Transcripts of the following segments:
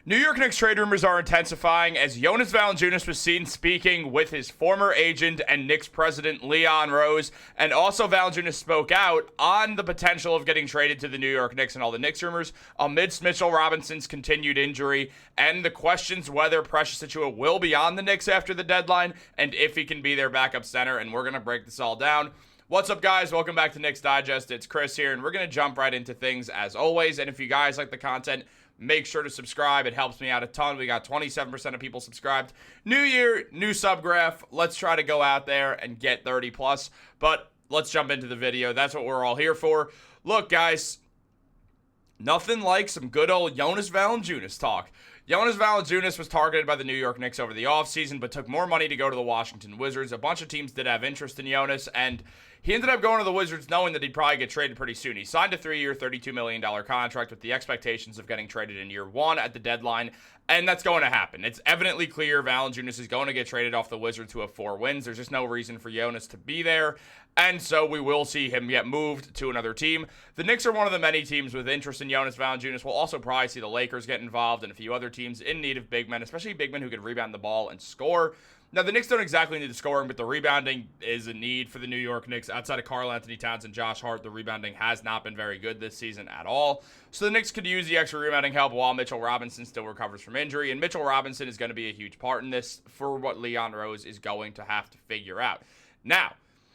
New York Knicks trade rumors are intensifying as Jonas Valanciunas was seen speaking with his former agent and Knicks president Leon Rose, and also Valanciunas spoke out on the potential of getting traded to the New York Knicks and all the Knicks rumors amidst Mitchell Robinson's continued injury and the questions whether Precious Achiuwa will be on the Knicks after the deadline and if he can be their backup center, and we're going to break this all down. What's up, guys? Welcome back to Knicks Digest. It's Chris here, and we're going to jump right into things as always, and if you guys like the content, make sure to subscribe. It helps me out a ton. We got 27% of people subscribed. New year, new sub graph. Let's try to go out there and get 30 plus. But let's jump into the video. That's what we're all here for. Look, guys, nothing like some good old Jonas Valanciunas talk. Jonas Valanciunas was targeted by the New York Knicks over the offseason, but took more money to go to the Washington Wizards. A bunch of teams did have interest in Jonas, and he ended up going to the Wizards knowing that he'd probably get traded pretty soon. He signed a 3-year, $32 million contract with the expectations of getting traded in year one at the deadline, and that's going to happen. It's evidently clear Valanciunas is going to get traded off the Wizards, who have 4 wins. There's just no reason for Jonas to be there, and so we will see him get moved to another team. The Knicks are one of the many teams with interest in Jonas Valanciunas. We'll also probably see the Lakers get involved and a few other teams in need of big men, especially big men who can rebound the ball and score. Now, the Knicks don't exactly need the scoring, but the rebounding is a need for the New York Knicks. Outside of Karl-Anthony Towns and Josh Hart, the rebounding has not been very good this season at all. So the Knicks could use the extra rebounding help while Mitchell Robinson still recovers from injury. And Mitchell Robinson is going to be a huge part in this for what Leon Rose is going to have to figure out. Now,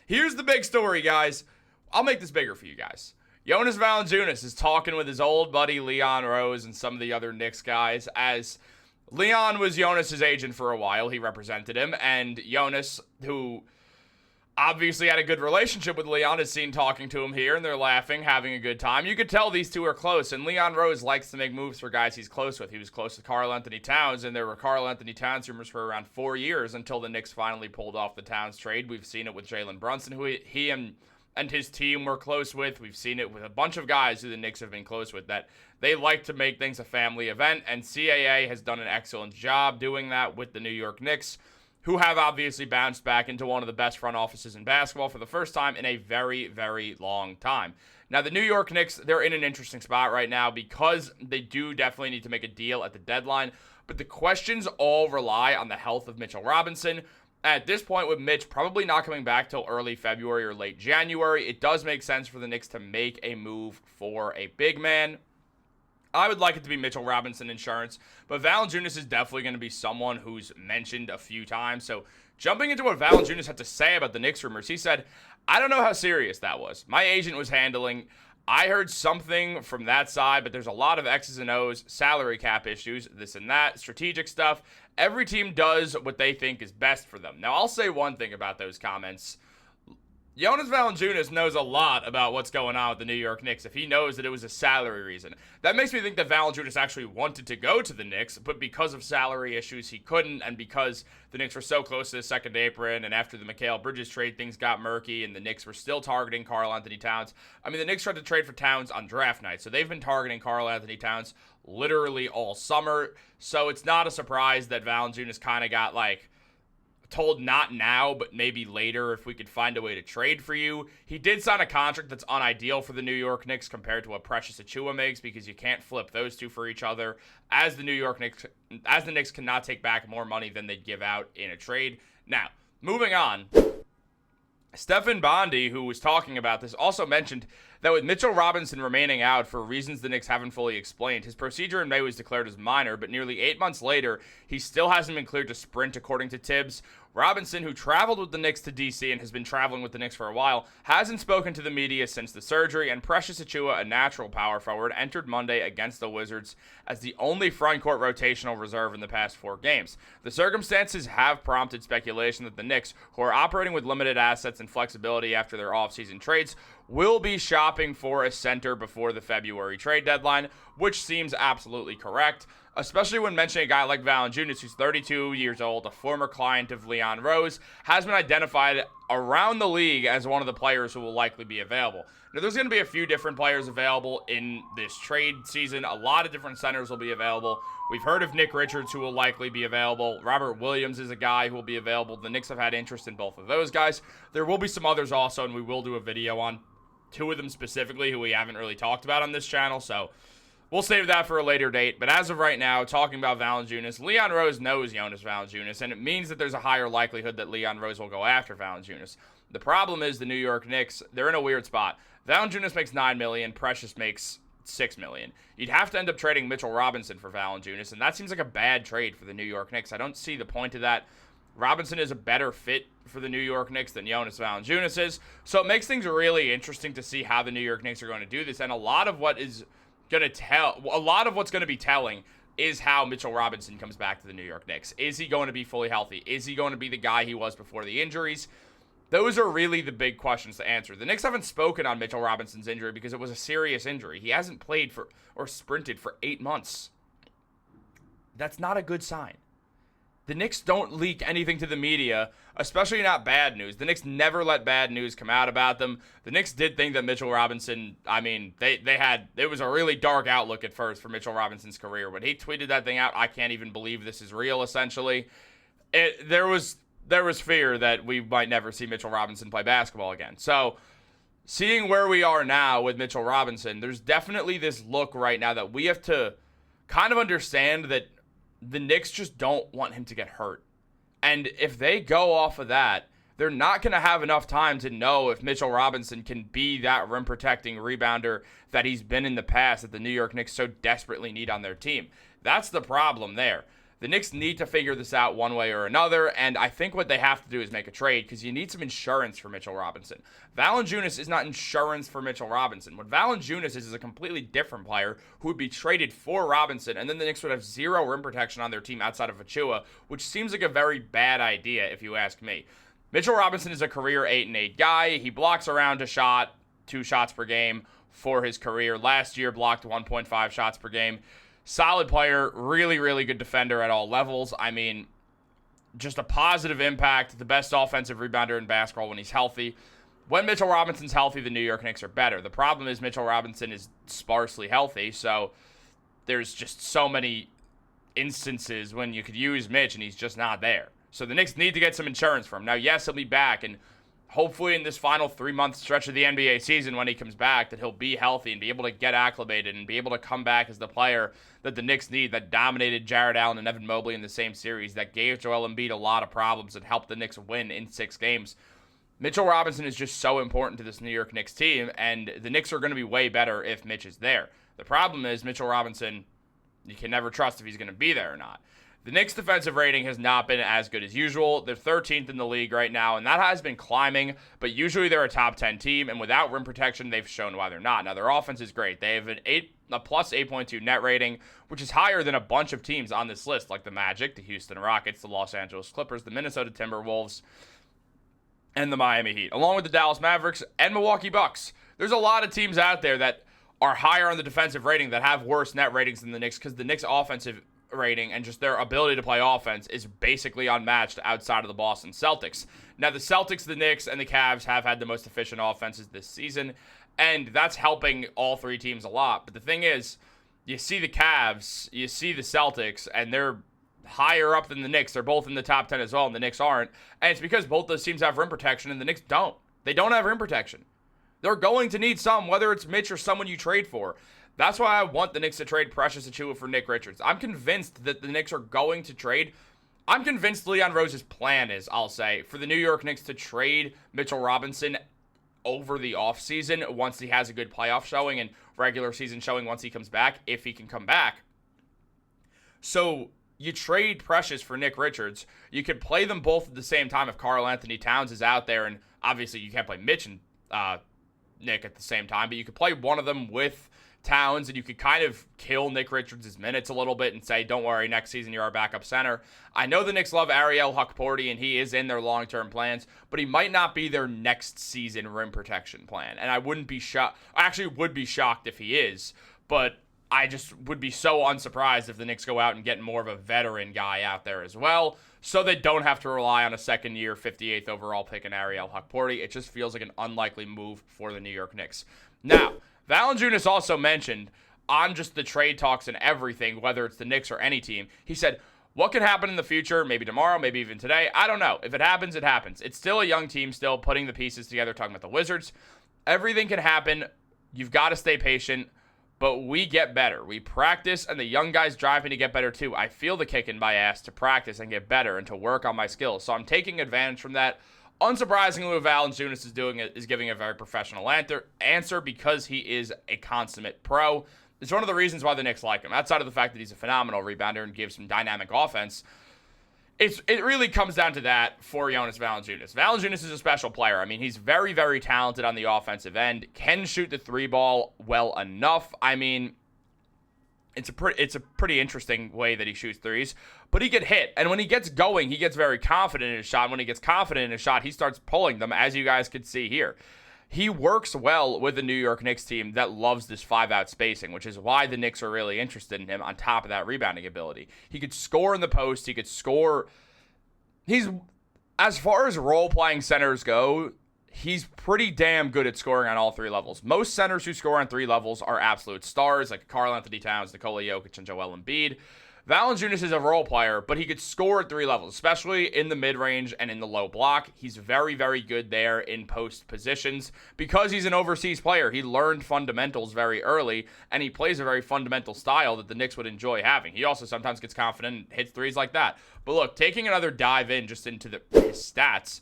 here's the big story, guys. I'll make this bigger for you guys. Jonas Valanciunas is talking with his old buddy Leon Rose and some of the other Knicks guys, as Leon was Jonas's agent for a while. He represented him, and Jonas, who obviously had a good relationship with Leon, is seen talking to him here, and they're laughing, having a good time. You could tell these two are close, and Leon Rose likes to make moves for guys he's close with. He was close to Karl-Anthony Towns, and there were Karl-Anthony Towns rumors for around 4 years until the Knicks finally pulled off the Towns trade. We've seen it with Jalen Brunson, who he and his team were close with. We've seen it with a bunch of guys who the Knicks have been close with, that they like to make things a family event, and CAA has done an excellent job doing that with the New York Knicks, who have obviously bounced back into one of the best front offices in basketball for the first time in a very, very long time. Now, the New York Knicks, they're in an interesting spot right now because they do definitely need to make a deal at the deadline, but the questions all rely on the health of Mitchell Robinson. At this point, with Mitch probably not coming back till early February or late January, it does make sense for the Knicks to make a move for a big man. I would like it to be Mitchell Robinson insurance, but Valanciunas is definitely going to be someone who's mentioned a few times. So jumping into what Valanciunas had to say about the Knicks rumors, he said, "I don't know how serious that was. My agent was handling. I heard something from that side, but there's a lot of X's and O's, salary cap issues, this and that, strategic stuff. Every team does what they think is best for them." Now, I'll say one thing about those comments. Jonas Valanciunas knows a lot about what's going on with the New York Knicks if he knows that it was a salary reason. That makes me think that Valanciunas actually wanted to go to the Knicks, but because of salary issues, he couldn't, and because the Knicks were so close to the second apron, and after the Mikal Bridges trade, things got murky, and the Knicks were still targeting Karl-Anthony Towns. I mean, the Knicks tried to trade for Towns on draft night, so they've been targeting Karl-Anthony Towns literally all summer, so it's not a surprise that Valanciunas kind of got, told not now, but maybe later if we could find a way to trade for you. He did sign a contract that's unideal for the New York Knicks compared to what Precious Achiuwa makes, because you can't flip those two for each other, as the Knicks cannot take back more money than they'd give out in a trade. Now, moving on, Stephen Bondy, who was talking about this, also mentioned that with Mitchell Robinson remaining out for reasons the Knicks haven't fully explained, his procedure in May was declared as minor, but nearly 8 months later, he still hasn't been cleared to sprint, according to Tibbs. Robinson, who traveled with the Knicks to D.C. and has been traveling with the Knicks for a while, hasn't spoken to the media since the surgery, and Precious Achiuwa, a natural power forward, entered Monday against the Wizards as the only front-court rotational reserve in the past 4 games. The circumstances have prompted speculation that the Knicks, who are operating with limited assets and flexibility after their offseason trades, will be shopping for a center before the February trade deadline, which seems absolutely correct, especially when mentioning a guy like Valanciunas, who's 32 years old, a former client of Leon Rose, has been identified around the league as one of the players who will likely be available. Now, there's going to be a few different players available in this trade season. A lot of different centers will be available. We've heard of Nick Richards, who will likely be available. Robert Williams is a guy who will be available. The Knicks have had interest in both of those guys. There will be some others also, and we will do a video on 2 of them specifically who we haven't really talked about on this channel, so we'll save that for a later date. But as of right now, talking about Valanciunas, Leon Rose knows Jonas Valanciunas, and it means that there's a higher likelihood that Leon Rose will go after Valanciunas. The problem is the New York Knicks, they're in a weird spot. Valanciunas makes $9 million, Precious makes $6 million. You'd have to end up trading Mitchell Robinson for Valanciunas, and that seems like a bad trade for the New York Knicks. I don't see the point of that. Robinson is a better fit for the New York Knicks than Jonas Valanciunas is, so it makes things really interesting to see how the New York Knicks are going to do this. And a lot of what's going to be telling is how Mitchell Robinson comes back to the New York Knicks. Is he going to be fully healthy? Is he going to be the guy he was before the injuries? Those are really the big questions to answer. The Knicks haven't spoken on Mitchell Robinson's injury because it was a serious injury. He hasn't played or sprinted for 8 months. That's not a good sign. The Knicks don't leak anything to the media, especially not bad news. The Knicks never let bad news come out about them. The Knicks did think that Mitchell Robinson, it was a really dark outlook at first for Mitchell Robinson's career. When he tweeted that thing out, I can't even believe this is real, essentially. There was fear that we might never see Mitchell Robinson play basketball again. So, seeing where we are now with Mitchell Robinson, there's definitely this look right now that we have to kind of understand that the Knicks just don't want him to get hurt. And if they go off of that, they're not going to have enough time to know if Mitchell Robinson can be that rim-protecting rebounder that he's been in the past that the New York Knicks so desperately need on their team. That's the problem there. The Knicks need to figure this out one way or another, and I think what they have to do is make a trade because you need some insurance for Mitchell Robinson. Valanciunas is not insurance for Mitchell Robinson. What Valanciunas is a completely different player who would be traded for Robinson, and then the Knicks would have zero rim protection on their team outside of Achua, which seems like a very bad idea if you ask me. Mitchell Robinson is a career 8-8 guy. He blocks around a shot, 2 shots per game for his career. Last year, blocked 1.5 shots per game. Solid player, really, really good defender at all levels. I mean, just a positive impact, the best offensive rebounder in basketball when he's healthy. When Mitchell Robinson's healthy, the New York Knicks are better. The problem is Mitchell Robinson is sparsely healthy, so there's just so many instances when you could use Mitch and he's just not there. So the Knicks need to get some insurance for him. Now, yes, he'll be back, and hopefully in this final 3-month stretch of the NBA season when he comes back that he'll be healthy and be able to get acclimated and be able to come back as the player that the Knicks need, that dominated Jared Allen and Evan Mobley in the same series, that gave Joel Embiid a lot of problems and helped the Knicks win in 6 games. Mitchell Robinson is just so important to this New York Knicks team, and the Knicks are going to be way better if Mitch is there. The problem is Mitchell Robinson, you can never trust if he's going to be there or not. The Knicks' defensive rating has not been as good as usual. They're 13th in the league right now, and that has been climbing, but usually they're a top 10 team, and without rim protection, they've shown why they're not. Now, their offense is great. They have a plus 8.2 net rating, which is higher than a bunch of teams on this list, like the Magic, the Houston Rockets, the Los Angeles Clippers, the Minnesota Timberwolves, and the Miami Heat, along with the Dallas Mavericks and Milwaukee Bucks. There's a lot of teams out there that are higher on the defensive rating that have worse net ratings than the Knicks because the Knicks' offensive rating and just their ability to play offense is basically unmatched outside of the Boston Celtics. Now, the Celtics, the Knicks, and the Cavs have had the most efficient offenses this season, and that's helping all 3 teams a lot. But the thing is, you see the Cavs, you see the Celtics, and they're higher up than the Knicks. They're both in the top 10 as well, and the Knicks aren't. And it's because both those teams have rim protection, and the Knicks don't. They don't have rim protection. They're going to need some, whether it's Mitch or someone you trade for. That's why I want the Knicks to trade Precious Achiuwa for Nick Richards. I'm convinced that the Knicks are going to trade. I'm convinced Leon Rose's plan is, I'll say, for the New York Knicks to trade Mitchell Robinson over the offseason once he has a good playoff showing and regular season showing once he comes back, if he can come back. So you trade Precious for Nick Richards. You could play them both at the same time if Karl Anthony Towns is out there, and obviously you can't play Mitch and Nick at the same time, but you could play one of them with Towns, and you could kind of kill Nick Richards' minutes a little bit and say, don't worry, next season you're our backup center. I know the Knicks love Ariel Hukporti, and he is in their long-term plans, but he might not be their next season rim protection plan, and I wouldn't be shocked. I actually would be shocked if he is, but I just would be so unsurprised if the Knicks go out and get more of a veteran guy out there as well, so they don't have to rely on a second-year 58th overall pick in Ariel Hukporti. It just feels like an unlikely move for the New York Knicks. Now, Valanciunas also mentioned on just the trade talks and everything, whether it's the Knicks or any team, he said, what could happen in the future, maybe tomorrow, maybe even today, I don't know. If it happens, it happens. It's still a young team, still putting the pieces together, talking about the Wizards. Everything can happen. You've got to stay patient. but we get better. We practice, and the young guys drive me to get better too. I feel the kick in my ass to practice and get better and to work on my skills. So I'm taking advantage from that. Unsurprisingly, what Valanciunas is doing is giving a very professional answer because he is a consummate pro. It's one of the reasons why the Knicks like him. Outside of the fact that he's a phenomenal rebounder and gives some dynamic offense, it really comes down to that for Jonas Valanciunas. Valanciunas is a special player. I mean, he's very, very talented on the offensive end, can shoot the three ball well enough. I mean, it's a pretty interesting way that he shoots threes, but he get hit. And when he gets going, he gets very confident in his shot. When he gets confident in his shot, he starts pulling them, as you guys could see here. He works well with the New York Knicks team that loves this 5-out spacing, which is why the Knicks are really interested in him on top of that rebounding ability. He could score in the post. He could score. As far as role-playing centers go, he's pretty damn good at scoring on all three levels. Most centers who score on three levels are absolute stars, like Karl-Anthony Towns, Nikola Jokic, and Joel Embiid. Valanciunas is a role player, but he could score at three levels, especially in the mid-range and in the low block. He's very, very good there in post positions. Because he's an overseas player, he learned fundamentals very early, and he plays a very fundamental style that the Knicks would enjoy having. He also sometimes gets confident and hits threes like that. But look, taking another dive in just into his stats,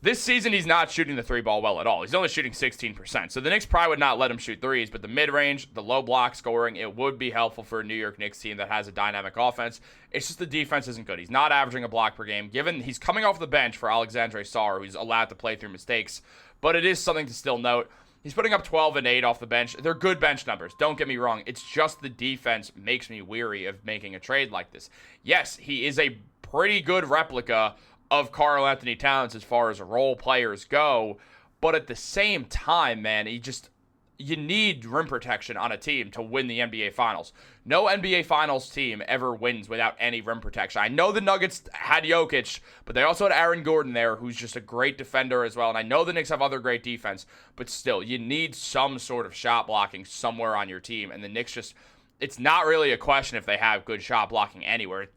this season, he's not shooting the three ball well at all. He's only shooting 16%. So the Knicks probably would not let him shoot threes, but the mid-range, the low block scoring, it would be helpful for a New York Knicks team that has a dynamic offense. It's just the defense isn't good. He's not averaging a block per game, given he's coming off the bench for Alexandre Sarr, who's allowed to play through mistakes. But it is something to still note. He's putting up 12 and 8 off the bench. They're good bench numbers. Don't get me wrong. It's just the defense makes me weary of making a trade like this. Yes, he is a pretty good replica of Karl-Anthony Towns as far as role players go, but at the same time, man, you need rim protection on a team to win the NBA Finals. No NBA Finals team ever wins without any rim protection. I know the Nuggets had Jokic, but they also had Aaron Gordon there, who's just a great defender as well, and I know the Knicks have other great defense, but still, you need some sort of shot blocking somewhere on your team, and the Knicks it's not really a question if they have good shot blocking anywhere.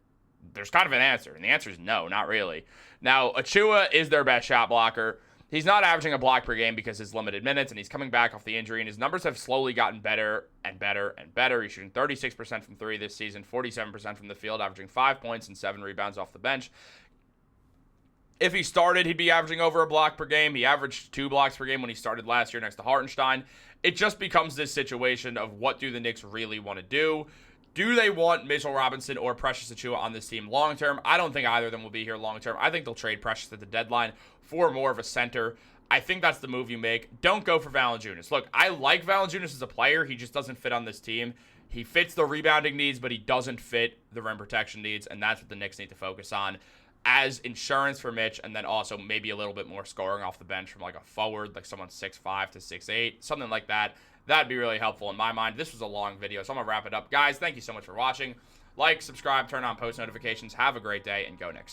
There's kind of an answer, and the answer is no, not really. Now, Achua is their best shot blocker. He's not averaging a block per game because his limited minutes, and he's coming back off the injury, and his numbers have slowly gotten better and better and better. He's shooting 36% from three this season, 47% from the field, averaging 5 points and 7 rebounds off the bench. If he started, he'd be averaging over a block per game. He averaged 2 blocks per game when he started last year next to Hartenstein. It just becomes this situation of what do the Knicks really want to do? Do they want Mitchell Robinson or Precious Achiuwa on this team long-term? I don't think either of them will be here long-term. I think they'll trade Precious at the deadline for more of a center. I think that's the move you make. Don't go for Valanciunas. Look, I like Valanciunas as a player. He just doesn't fit on this team. He fits the rebounding needs, but he doesn't fit the rim protection needs, and that's what the Knicks need to focus on as insurance for Mitch, and then also maybe a little bit more scoring off the bench from like a forward, like someone 6'5" to 6'8", something like that. That'd be really helpful in my mind. This was a long video, so I'm going to wrap it up. Guys, thank you so much for watching. Like, subscribe, turn on post notifications. Have a great day, and go Knicks.